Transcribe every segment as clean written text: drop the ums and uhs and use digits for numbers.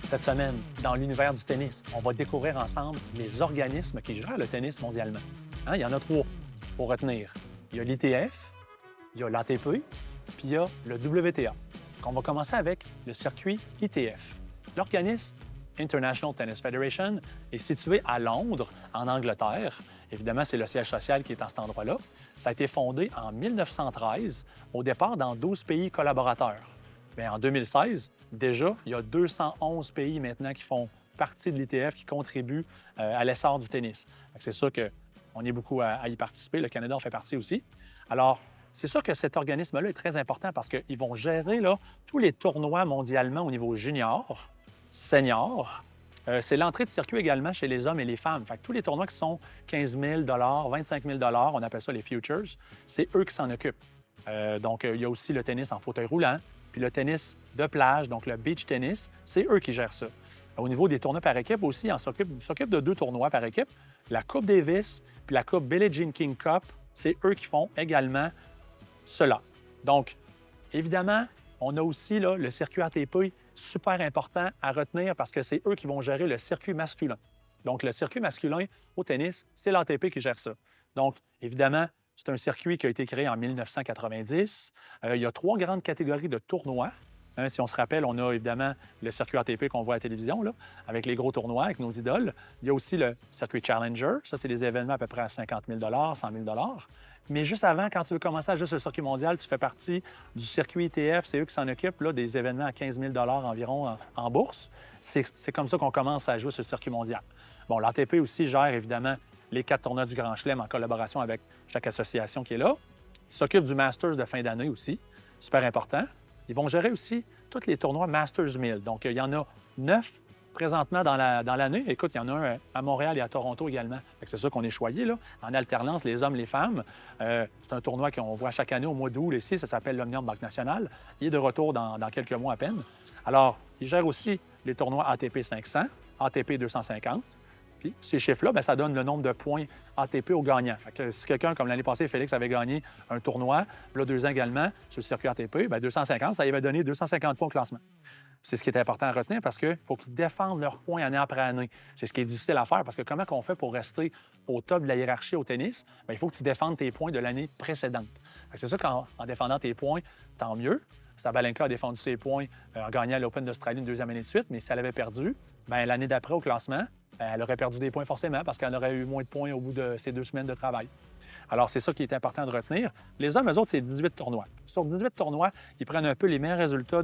Cette semaine, dans l'univers du tennis, on va découvrir ensemble les organismes qui gèrent le tennis mondialement. Il y en a trois pour retenir. Il y a l'ITF, il y a l'ATP, puis il y a le WTA. Donc, on va commencer avec le circuit ITF. L'organisme International Tennis Federation est situé à Londres, en Angleterre. Évidemment, c'est le siège social qui est à cet endroit-là. Ça a été fondé en 1913, au départ dans 12 pays collaborateurs. Bien, en 2016, déjà, il y a 211 pays maintenant qui font partie de l'ITF, qui contribuent à l'essor du tennis. C'est sûr qu'on est beaucoup à y participer. Le Canada en fait partie aussi. Alors, c'est sûr que cet organisme-là est très important parce qu'ils vont gérer là, tous les tournois mondialement au niveau junior, senior. C'est l'entrée de circuit également chez les hommes et les femmes. Fait que tous les tournois qui sont 15 000 25 000 on appelle ça les futures, c'est eux qui s'en occupent. Donc, il y a aussi le tennis en fauteuil roulant, puis le tennis de plage, donc le beach tennis, c'est eux qui gèrent ça. Au niveau des tournois par équipe aussi, on s'occupe de 2 tournois par équipe. La Coupe Davis puis la Coupe Billie Jean King Cup, c'est eux qui font également cela. Donc, évidemment, on a aussi là, le circuit ATP, super important à retenir parce que c'est eux qui vont gérer le circuit masculin. Donc, le circuit masculin au tennis, c'est l'ATP qui gère ça. Donc, évidemment, c'est un circuit qui a été créé en 1990. Il y a 3 grandes catégories de tournois. Si on se rappelle, on a évidemment le circuit ATP qu'on voit à la télévision, là, avec les gros tournois, avec nos idoles. Il y a aussi le circuit Challenger. Ça, c'est des événements à peu près à 50 000 100 000 Mais juste avant, quand tu veux commencer à juste le circuit mondial, tu fais partie du circuit ITF. C'est eux qui s'en occupent, là, des événements à 15 000 environ en bourse. C'est comme ça qu'on commence à jouer sur le circuit mondial. Bon, l'ATP aussi gère évidemment les 4 tournois du Grand Chelem en collaboration avec chaque association qui est là. Ils s'occupent du Masters de fin d'année aussi, super important. Ils vont gérer aussi tous les tournois Masters 1000. Donc, il y en a 9 présentement dans l'année. Écoute, il y en a un à Montréal et à Toronto également. C'est sûr qu'on est choyés, là, en alternance, les hommes, les femmes. C'est un tournoi qu'on voit chaque année au mois d'août ici. Ça s'appelle l'Omnium Banque Nationale. Il est de retour dans quelques mois à peine. Alors, ils gèrent aussi les tournois ATP 500, ATP 250. Puis, ces chiffres-là, bien, ça donne le nombre de points ATP aux gagnants. Fait que si quelqu'un, comme l'année passée, Félix avait gagné un tournoi, puis là, 2 ans également, sur le circuit ATP, bien, 250, ça lui avait donné 250 points au classement. C'est ce qui est important à retenir parce qu'il faut qu'ils défendent leurs points année après année. C'est ce qui est difficile à faire parce que comment on fait pour rester au top de la hiérarchie au tennis? Bien, il faut que tu défendes tes points de l'année précédente. C'est sûr qu'en défendant tes points, tant mieux. Sabalenka a défendu ses points en gagnant l'Open d'Australie une 2e année de suite, mais si elle avait perdu, bien, l'année d'après au classement, bien, elle aurait perdu des points forcément parce qu'elle aurait eu moins de points au bout de ces 2 semaines de travail. Alors, c'est ça qui est important de retenir. Les hommes, eux autres, c'est 18 tournois. Sur 18 tournois, ils prennent un peu les meilleurs résultats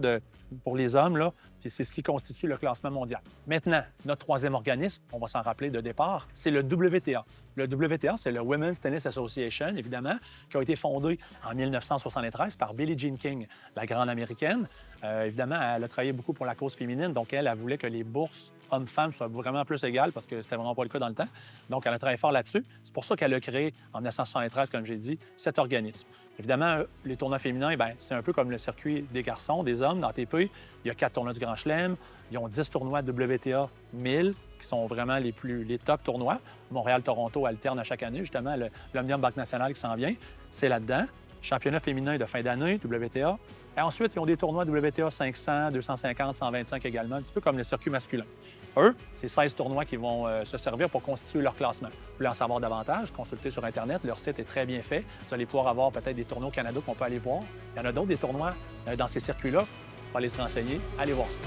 pour les hommes, là, puis c'est ce qui constitue le classement mondial. Maintenant, notre 3e organisme, on va s'en rappeler de départ, c'est le WTA. Le WTA, c'est le Women's Tennis Association, évidemment, qui a été fondé en 1973 par Billie Jean King, la grande américaine. Évidemment, elle a travaillé beaucoup pour la cause féminine, donc elle voulait que les bourses hommes-femmes soient vraiment plus égales parce que c'était vraiment pas le cas dans le temps. Donc, elle a travaillé fort là-dessus. C'est pour ça qu'elle a créé, en 1973, comme j'ai dit, cet organisme. Évidemment, les tournois féminins, bien, c'est un peu comme le circuit des garçons, des hommes dans ATP. Il y a 4 tournois du Grand Chelem. Ils ont 10 tournois WTA 1000 qui sont vraiment les top tournois. Montréal-Toronto alterne à chaque année. Justement, l'Omnium Banque Nationale qui s'en vient, c'est là-dedans. Championnat féminin de fin d'année, WTA. Et ensuite, ils ont des tournois WTA 500, 250, 125 également, un petit peu comme le circuit masculin. Eux, c'est 16 tournois qui vont se servir pour constituer leur classement. Vous voulez en savoir davantage, consultez sur Internet. Leur site est très bien fait. Vous allez pouvoir avoir peut-être des tournois au Canada qu'on peut aller voir. Il y en a d'autres, des tournois dans ces circuits-là. Il faut aller se renseigner. Allez voir ça.